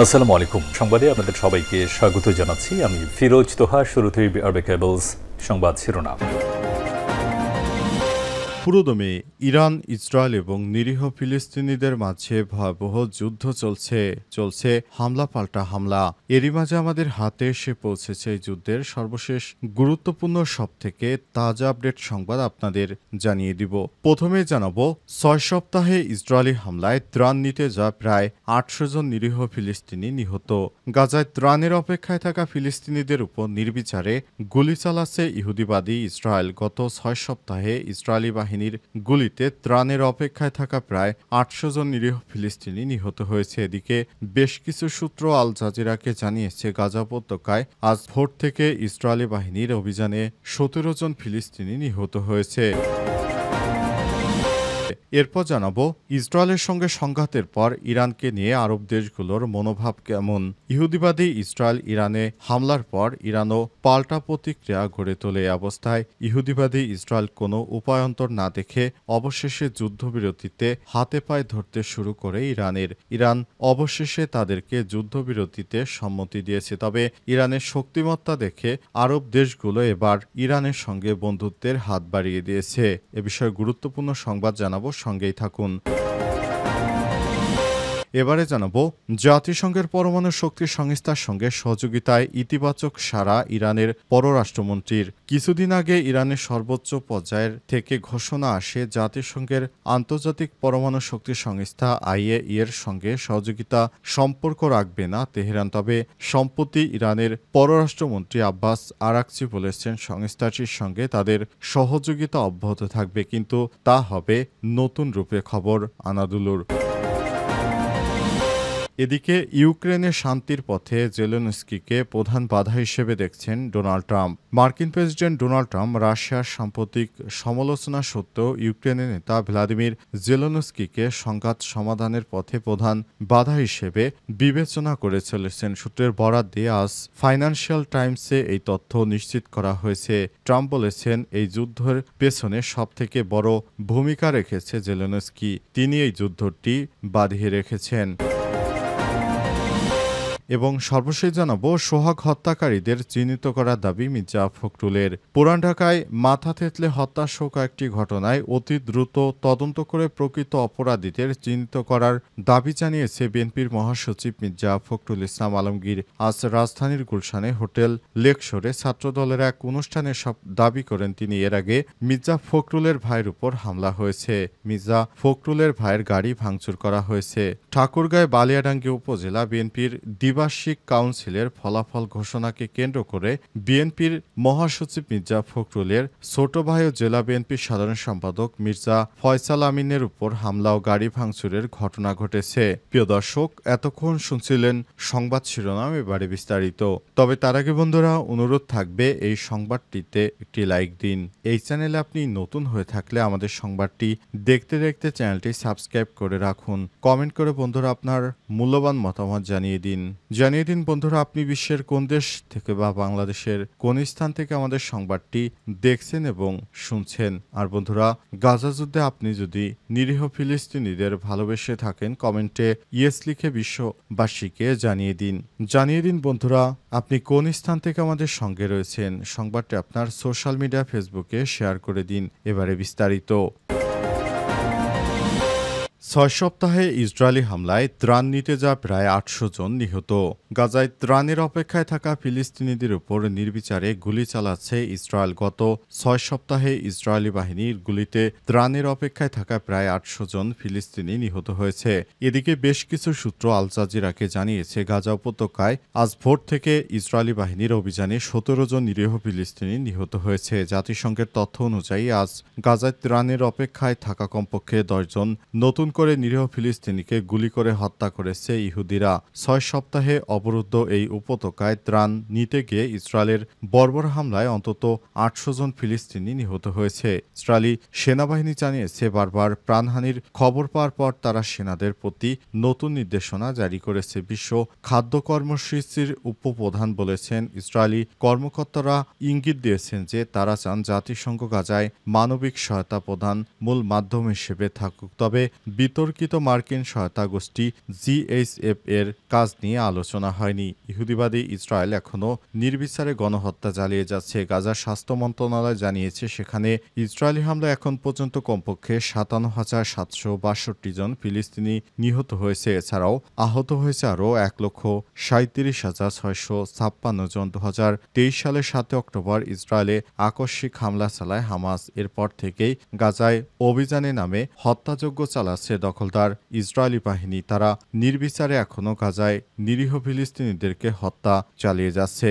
আসসালামু আলাইকুম। সংবাদে আপনাদের সবাইকে স্বাগত জানাচ্ছি। আমি ফিরোজ তোহা। শুরুতেই আরবে কেবলস সংবাদ শিরোনাম। পুরোদমে ইরান, ইসরায়েল এবং নিরীহ ফিলিস্তিনিদের মাঝে ভয়াবহ যুদ্ধ চলছে হামলা পাল্টা হামলা। এরই মাঝে আমাদের হাতে এসে পৌঁছেছে এই যুদ্ধের সর্বশেষ গুরুত্বপূর্ণ সবথেকে তাজা আপডেট সংবাদ আপনাদের জানিয়ে দিব। প্রথমে জানাবো ৬ সপ্তাহে ইসরায়েলি হামলায় ত্রাণ নিতে যা প্রায় ৮০০ জন নিরীহ ফিলিস্তিনি নিহত। গাজায় ত্রাণের অপেক্ষায় থাকা ফিলিস্তিনিদের উপর নির্বিচারে গুলি চালাচ্ছে ইহুদিবাদী ইসরায়েল। গত ৬ সপ্তাহে ইসরায়েলি বাহিনীর গুলিতে ত্রাণের অপেক্ষায় থাকা প্রায় ৮০০ জন নিরীহ ফিলিস্তিনি নিহত হয়েছে। এদিকে বেশ কিছু সূত্র আল জাজিরাকে জানিয়েছে, গাজা উপত্যকায় আজ ভোর থেকে ইসরায়েলি বাহিনীর অভিযানে ১৭ জন ফিলিস্তিনি নিহত হয়েছে। এরপর জানাবো ইসরায়েলের সঙ্গে সংঘাতের পর ইরানকে নিয়ে আরব দেশগুলোর মনোভাব কেমন। ইহুদিবাদী ইসরায়েল ইরানে হামলার পর ইরানও পাল্টা প্রতিক্রিয়া গড়ে তোলে। অবস্থায় ইহুদিবাদী ইসরায়েল কোনো উপায়ন্তর না দেখে অবশেষে যুদ্ধবিরতিতে হাতে পায়ে ধরতে শুরু করে ইরান অবশেষে তাদেরকে যুদ্ধবিরতিতে সম্মতি দিয়েছে। তবে ইরানের শক্তিমত্তা দেখে আরব দেশগুলো এবার ইরানের সঙ্গে বন্ধুত্বের হাত বাড়িয়ে দিয়েছে। এ বিষয়ে গুরুত্বপূর্ণ সংবাদ জানাবো, সঙ্গেই থাকুন। এবারে জানাবো জাতিসংঘের পরমাণু শক্তি সংস্থার সঙ্গে সহযোগিতায় ইতিবাচক সাড়া ইরানের পররাষ্ট্রমন্ত্রীর। কিছুদিন আগে ইরানের সর্বোচ্চ পর্যায়ের থেকে ঘোষণা আসে জাতিসংঘের আন্তর্জাতিক পরমাণু শক্তি সংস্থা IAEA-এর সঙ্গে সহযোগিতা সম্পর্ক রাখবে না তেহরান। তবে সম্প্রতি ইরানের পররাষ্ট্রমন্ত্রী আব্বাস আরাকচি বলেছেন, সংস্থাটির সঙ্গে তাদের সহযোগিতা অব্যাহত থাকবে, কিন্তু তা হবে নতুন রূপে। খবর আনাদুলুর। এদিকে ইউক্রেনের শান্তির পথে জেলেনস্কিকে প্রধান বাধা হিসেবে দেখছেন ডোনাল্ড ট্রাম্প। মার্কিন প্রেসিডেন্ট ডোনাল্ড ট্রাম্প রাশিয়ার সাম্প্রতিক সমালোচনা সত্ত্বেও ইউক্রেনের নেতা ভ্লাদিমির জেলেনস্কিকে সংঘাত সমাধানের পথে প্রধান বাধা হিসেবে বিবেচনা করে চলেছেন। সূত্রের বরাত দিয়ে আজ ফাইন্যান্সিয়াল টাইমসে এই তথ্য নিশ্চিত করা হয়েছে। ট্রাম্প বলেছেন, এই যুদ্ধের পেছনে সবথেকে বড় ভূমিকা রেখেছে জেলেনস্কি। তিনি এই যুদ্ধটি বাঁধিয়ে রেখেছেন। এবং সর্বশেষ জানাবো সোহাগ হত্যাকারীদের চিহ্নিত করার দাবি মির্জা ফখরুলের। পুরান ঢাকায় মাথা থেতলে হত্যাসহ কয়েকটি ঘটনায় অতি দ্রুত তদন্ত করে প্রকৃত অপরাধীদের চিহ্নিত করার দাবি জানিয়েছে বিএনপির মহাসচিব মির্জা ফখরুল ইসলাম আলমগীর। আজ রাজধানীর গুলশানে হোটেল লেকশোরে ছাত্রদলের এক অনুষ্ঠানে সব দাবি করেন তিনি। এর আগে মির্জা ফখরুলের ভাইয়ের উপর হামলা হয়েছে। মির্জা ফখরুলের ভাইয়ের গাড়ি ভাঙচুর করা হয়েছে। ঠাকুরগাঁয় বালিয়াডাঙ্গি উপজেলা বিএনপির দ্বিবার্ষিক কাউন্সিলের ফলাফল ঘোষণাকে কেন্দ্র করে বিএনপির মহাসচিব মির্জা ফখরুলের ছোট ভাই ও জেলা বিএনপির সাধারণ সম্পাদক মির্জা ফয়সাল আমিনের উপর হামলা ও গাড়ি ভাঙচুরের ঘটনা ঘটেছে। প্রিয় দর্শক, এতক্ষণ শুনছিলেন সংবাদ শিরোনাম, এবারে বিস্তারিত। তবে তার আগে বন্ধুরা, অনুরোধ থাকবে এই সংবাদটিতে একটি লাইক দিন। এই চ্যানেলে আপনি নতুন হয়ে থাকলে আমাদের সংবাদটি দেখতে দেখতে চ্যানেলটি সাবস্ক্রাইব করে রাখুন। কমেন্ট করে বন্ধুরা আপনার মূল্যবান মতামত জানিয়ে দিন বন্ধুরা, আপনি বিশ্বের কোন দেশ থেকে বা বাংলাদেশের কোন স্থান থেকে আমাদের সংবাদটি দেখছেন এবং শুনছেন। আর বন্ধুরা, গাজা যুদ্ধে আপনি যদি নিরীহ ফিলিস্তিনিদের ভালোবেসে থাকেন, কমেন্টে ইয়েস লিখে বিশ্ববাসীকে জানিয়ে দিন বন্ধুরা, আপনি কোন স্থান থেকে আমাদের সঙ্গে রয়েছেন। সংবাদটি আপনার সোশ্যাল মিডিয়া ফেসবুকে শেয়ার করে দিন। এবারে বিস্তারিত। ৬ সপ্তাহে ইসরায়েলি হামলায় ত্রাণ নিতে যা প্রায় ৮০০ জন নিহত। গাজায় ত্রাণের অপেক্ষায় থাকা ফিলিস্তিনিদের উপর নির্বিচারে গুলি চালাচ্ছে ইসরায়েল। গত ৬ সপ্তাহে ইসরায়েলি বাহিনীর গুলিতে ত্রাণের অপেক্ষায় থাকা প্রায় ৮০০ জন ফিলিস্তিনি নিহত হয়েছে। এদিকে বেশ কিছু সূত্র আল জাজিরাকে জানিয়েছে, গাজা উপত্যকায় আজ ভোর থেকে ইসরায়েলি বাহিনীর অভিযানে ১৭ জন নিরীহ ফিলিস্তিনি নিহত হয়েছে। জাতিসংঘের তথ্য অনুযায়ী আজ গাজায় ত্রাণের অপেক্ষায় থাকা কমপক্ষে ১০ জন নতুন করে নিরীহ ফিলিস্তিনিকে গুলি করে হত্যা করেছে ইহুদিরা। ৬ সপ্তাহে অবরুদ্ধ এই উপত্যকায় ত্রাণ নিতে গিয়ে ইসরায়েলের বর্বর হামলায় অন্তত ৮০০ জন ফিলিস্তিনি নিহত হয়েছে। ইসরায়েলি সেনাবাহিনী জানিয়েছে, বারবার প্রাণহানির খবর পাওয়ার পর তারা সেনাদের প্রতি নতুন নির্দেশনা জারি করেছে। বিশ্ব খাদ্য কর্মসূচির উপপ্রধান বলেছেন, ইসরায়েলি কর্মকর্তারা ইঙ্গিত দিয়েছেন যে তারা চান জাতিসংঘ গাজায় মানবিক সহায়তা প্রদান মূল মাধ্যম হিসেবে থাকুক। তবে বিতর্কিত মার্কিন সহায়তা গোষ্ঠী জিএইচএফ এর কাজ নিয়ে আলোচনা হয়নি। ইহুদিবাদী ইসরায়েল এখনও নির্বিচারে গণহত্যা চালিয়ে যাচ্ছে। গাজার স্বাস্থ্য মন্ত্রণালয় জানিয়েছে সেখানে ইসরায়েলি হামলা এখন পর্যন্ত কমপক্ষে 57,762 জন ফিলিস্তিনি নিহত হয়েছে। এছাড়াও আহত হয়েছে আরও 1,37,656 জন। 2023 সালের 7 অক্টোবর ইসরায়েলে আকস্মিক হামলা চালায় হামাস। এরপর থেকেই গাজায় অভিযানে নামে হত্যাযজ্ঞ চালাচ্ছে দখলদার ইসরায়েলি বাহিনী। তারা নির্বিচারে এখনও গাজায় নিরীহ ফিলিস্তিনিদেরকে হত্যা চালিয়ে যাচ্ছে।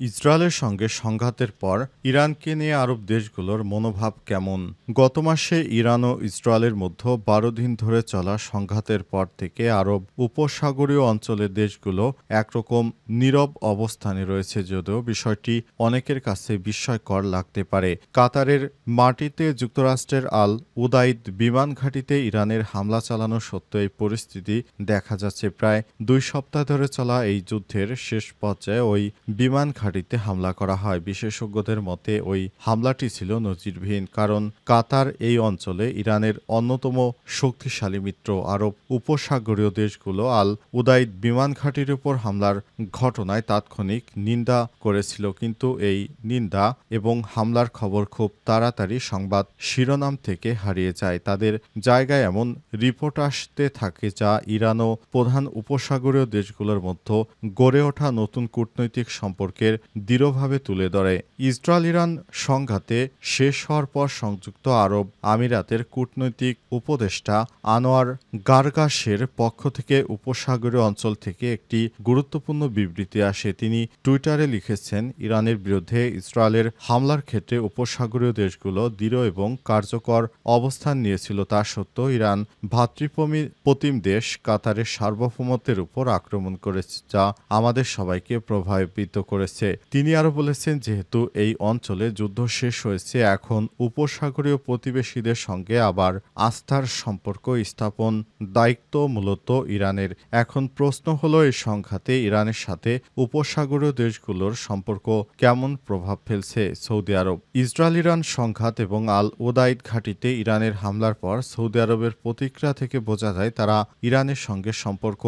ইসরায়েলের সঙ্গে সংঘাতের পর ইরানকে নিয়ে আরব দেশগুলোর মনোভাব কেমন? গত মাসে ইরান ও ইসরায়েলের মধ্যে 12 দিন ধরে চলা সংঘাতের পর থেকে আরব উপসাগরীয় অঞ্চলের দেশগুলো একরকম নীরব অবস্থানে রয়েছে, যদিও বিষয়টি অনেকের কাছে বিস্ময়কর লাগতে পারে। কাতারের মাটিতে যুক্তরাষ্ট্রের আল উদাইদ বিমান ঘাঁটিতে ইরানের হামলা চালানো সত্ত্বেও এই পরিস্থিতি দেখা যাচ্ছে। প্রায় 2 সপ্তাহ ধরে চলা এই যুদ্ধের শেষ পর্যায়ে ওই বিমান ঘাঁটিতে হামলা করা হয়। বিশেষজ্ঞদের মতে ওই হামলাটি ছিল নজিরবিহীন, কারণ কাতার এই অঞ্চলে ইরানের অন্যতম শক্তিশালী মিত্র। আরব উপসাগরীয় দেশগুলো আল উদাইদ বিমান ঘাঁটির উপর হামলার ঘটনায় তাৎক্ষণিক নিন্দা করেছিল, কিন্তু এই নিন্দা এবং হামলার খবর খুব তাড়াতাড়ি সংবাদ শিরোনাম থেকে হারিয়ে যায়। তাদের জায়গায় এমন রিপোর্ট আসতে থাকে যা ইরান ও প্রধান উপসাগরীয় দেশগুলোর মধ্যে গড়ে ওঠা নতুন কূটনৈতিক সম্পর্কের দৃঢ়ভাবে তুলে ধরে। ইসরায়েল ইরান সংঘাতে শেষ হওয়ার পর সংযুক্ত আরব আমিরাতের কূটনৈতিক উপদেষ্টা আনোয়ার গারগাশের পক্ষ থেকে উপসাগরীয় অঞ্চল থেকে একটি গুরুত্বপূর্ণ বিবৃতি আসে। তিনি টুইটারে লিখেছেন, ইরানের বিরুদ্ধে ইসরায়েলের হামলার ক্ষেত্রে উপসাগরীয় দেশগুলো দৃঢ় এবং কার্যকর অবস্থান নিয়েছিল। তা সত্ত্বেও ইরান ভ্রাতৃপ্রতিম দেশ কাতারের সার্বভৌমত্বের উপর আক্রমণ করেছে, যা আমাদের সবাইকে প্রভাবিত করেছে। তিনি আরও বলেছেন, যেহেতু এই অঞ্চলে যুদ্ধ শেষ হয়েছে, এখন উপসাগরীয় প্রতিবেশীদের সঙ্গে আবার আস্থার সম্পর্ক স্থাপন দায়িত্ব মূলত ইরানের। এখন প্রশ্ন হলো, এই সংঘাতে ইরানের সাথে উপসাগরীয় দেশগুলোর সম্পর্ক কেমন প্রভাব ফেলছে? সৌদি আরব ইসরায়েল ইরান সংঘাত এবং আল উদাইদ ঘাঁটিতে ইরানের হামলার পর সৌদি আরবের প্রতিক্রিয়া থেকে বোঝা যায় তারা ইরানের সঙ্গে সম্পর্ক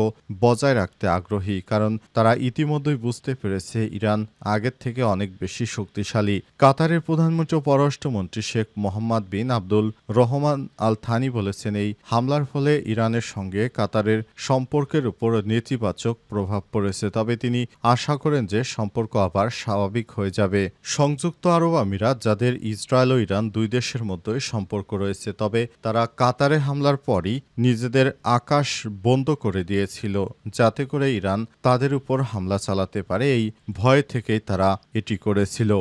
বজায় রাখতে আগ্রহী, কারণ তারা ইতিমধ্যেই বুঝতে পেরেছে ইরান আগের থেকে অনেক বেশি শক্তিশালী। কাতারের প্রধানমন্ত্রী ও পররাষ্ট্রমন্ত্রী শেখ মোহাম্মদ বিন আব্দুল রহমান আল থানি বলেছেন, এই হামলার ফলে ইরানের সঙ্গে কাতারের সম্পর্কের উপর নেতিবাচক প্রভাব পড়েছে, তবে তিনি আশা করেন যে সম্পর্ক আবার স্বাভাবিক হয়ে যাবে। সংযুক্ত আরব আমিরাত, যাদের ইসরায়েল ও ইরান দুই দেশের মধ্যে সম্পর্ক রয়েছে, তবে তারা কাতারে হামলার পরই নিজেদের আকাশ বন্ধ করে দিয়েছিল, যাতে করে ইরান তাদের উপর হামলা চালাতে পারে। এই ভয় থেকেই তারা এটি করেছিল।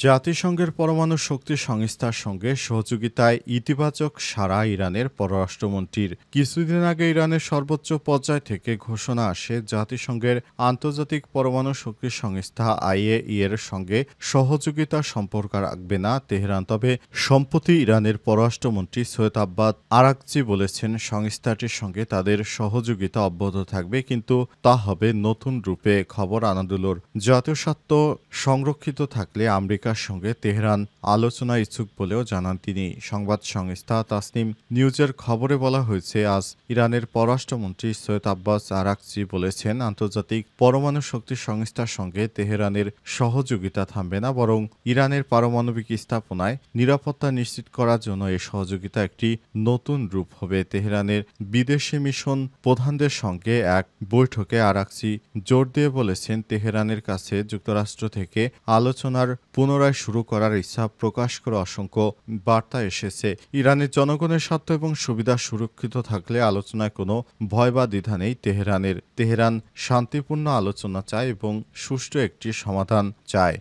জাতিসংঘের পরমাণু শক্তি সংস্থার সঙ্গে সহযোগিতায় ইতিবাচক সাড়া ইরানের পররাষ্ট্রমন্ত্রীর। কিছুদিন আগে ইরানের সর্বোচ্চ পর্যায় থেকে ঘোষণা আসে জাতিসংঘের আন্তর্জাতিক পরমাণু শক্তি সংস্থা IAEA এর সঙ্গে সহযোগিতার সম্পর্ক রাখবে না তেহরান। তবে সম্প্রতি ইরানের পররাষ্ট্রমন্ত্রী সৈয়দ আব্বাস আরাকচি বলেছেন, সংস্থাটির সঙ্গে তাদের সহযোগিতা অব্যাহত থাকবে, কিন্তু তা হবে নতুন রূপে। খবর আনাদুলোর জাতীয় স্বার্থ সংরক্ষিত থাকলে আমেরিকার সঙ্গে তেহরান আলোচনা ইচ্ছুক বলেও জানান তিনি। সংবাদ সংস্থা তাসনিম নিউজের খবরে বলা হয়েছে, আজ ইরানের পররাষ্ট্রমন্ত্রী সৈয়দ আব্বাস আরাকচি বলেছেন, আন্তর্জাতিক পরমাণু শক্তি সংস্থার সঙ্গে তেহরানের সহযোগিতা থামবে না, বরং ইরানের পারমাণবিক স্থাপনায় নিরাপত্তা নিশ্চিত করার জন্য এই সহযোগিতা একটি নতুন রূপ হবে। তেহরানের বিদেশি মিশন প্রধানদের সঙ্গে এক বৈঠকে আরাকচি জোর দিয়ে বলেছেন, তেহরানের কাছে যুক্তরাষ্ট্র থেকে আলোচনার পুনরায় শুরু করার ইচ্ছা প্রকাশ করে অসংখ্য বার্তা এসেছে। ইরানের জনগণের স্বার্থ এবং সুবিধা সুরক্ষিত থাকলে আলোচনায় কোনো ভয় বা দ্বিধা নেই তেহরানের। তেহরান শান্তিপূর্ণ আলোচনা চায় এবং সুষ্ঠু একটি সমাধান চায়।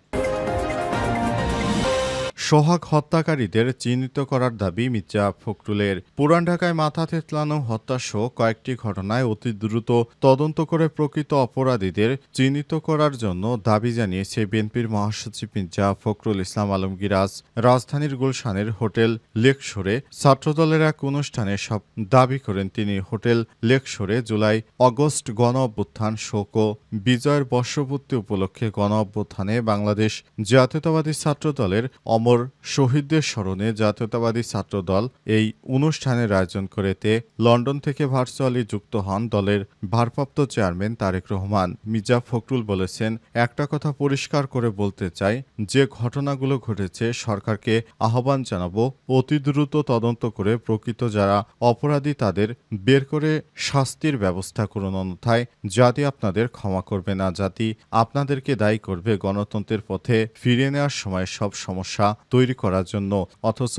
সোহাগ হত্যাকারীদের চিহ্নিত করার দাবি মির্জা ফখরুলের। পুরান ঢাকায় মাথা থেতলানো হত্যাসহ কয়েকটি ঘটনায় অতি দ্রুত তদন্ত করে প্রকৃত অপরাধীদের চিহ্নিত করার জন্য দাবি জানিয়েছে বিএনপির মহাসচিব মির্জা ফখরুল ইসলাম আলমগীর। আজ রাজধানীর গুলশানের হোটেল লেকশোরে ছাত্রদলের এক অনুষ্ঠানে সব দাবি করেন তিনি। হোটেল লেকশোরে জুলাই অগস্ট গণ অভ্যুত্থান শোক ও বিজয়ের বর্ষপূর্তি উপলক্ষে গণ অভ্যুত্থানে বাংলাদেশ জাতীয়তাবাদী ছাত্রদলের অমর অমর শহীদদের স্মরণে জাতীয়তাবাদী ছাত্রদল এই অনুষ্ঠানের আয়োজন করেতে লন্ডন থেকে ভার্চুয়ালি যুক্ত হন দলের ভারপ্রাপ্ত চেয়ারম্যান তারেক রহমান। মির্জা ফখরুল বলেছেন, একটা কথা পরিষ্কার করে বলতে চাই, যে ঘটনাগুলো ঘটেছে সরকারকে আহ্বান জানাবো অতি দ্রুত তদন্ত করে প্রকৃত যারা অপরাধী তাদের বের করে শাস্তির ব্যবস্থা করুন, অন্যথায় জাতি আপনাদের ক্ষমা করবে না, জাতি আপনাদেরকে দায়ী করবে গণতন্ত্রের পথে ফিরিয়ে নেওয়ার সময় সব সমস্যা তৈরি করার জন্য। অথচ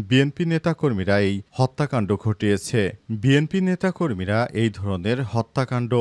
বিএনপি নেতাকর্মীরা এই হত্যাকাণ্ড ঘটিয়েছে। বিএনপি নেতাকর্মীরা এই ধরনের হত্যাকাণ্ড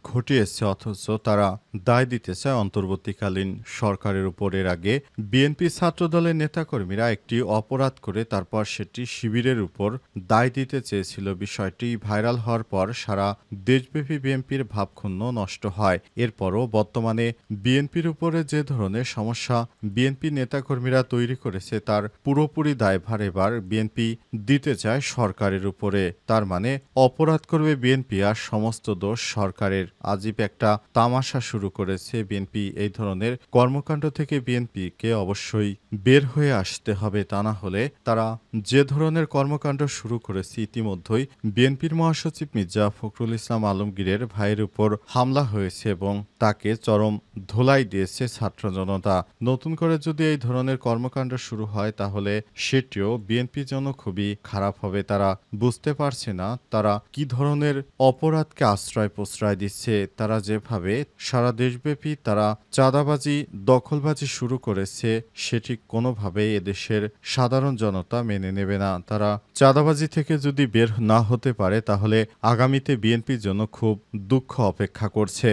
ঘটিয়েছে, অথচ তারা দায় দিতে চায় অন্তর্বর্তীকালীন সরকারের উপর। এর আগে বিএনপি ছাত্রদলের নেতাকর্মীরা একটি অপরাধ করে তারপর সেটি শিবিরের উপর দায় দিতে চেয়েছিল। বিষয়টি ভাইরাল হওয়ার পর সারা দেশব্যাপী বিএনপির ভাবক্ষুণ্ণ নষ্ট হয়। এরপরও বর্তমানে বিএনপির উপরে যে ধরনের সমস্যা বিএনপি নেতাকর্মীরা তৈরি করেছে তার পুরোপুরি দায়ভার এবার বিএনপি দিতে চায় সরকারের উপরে। তার মানে অপরাধ করবে বিএনপি আর সমস্ত দোষ সরকারের। আজীব একটা তামাশা শুরু করেছে বিএনপি। এই ধরনের কর্মকাণ্ড থেকে বিএনপিকে অবশ্যই বের হয়ে আসতে হবে, তা না হলে তারা যে ধরনের কর্মকাণ্ড শুরু করেছে ইতিমধ্যেই বিএনপির মহাসচিব মির্জা ফখরুল ইসলাম আলমগীরের ভাইয়ের উপর হামলা হয়েছে এবং তাকে চরম ধোলাই দিয়েছে ছাত্র জনতা। নতুন করে যদি এই ধরনের কর্মকাণ্ড শুরু হয় তাহলে সেটিও বিএনপির জন্য খুবই খারাপ হবে। তারা বুঝতে পারছে না তারা কি ধরনের অপরাধকে আশ্রয় প্রশ্রয় দিচ্ছে। তারা যেভাবে সারা দেশব্যাপী তারা চাঁদাবাজি দখলবাজি শুরু করেছে সেটি কোনোভাবেই এদেশের সাধারণ জনতা মেনে নেবে না। তারা চাঁদাবাজি থেকে যদি বের না হতে পারে তাহলে আগামীতে বিএনপির জন্য খুব দুঃখ অপেক্ষা করছে।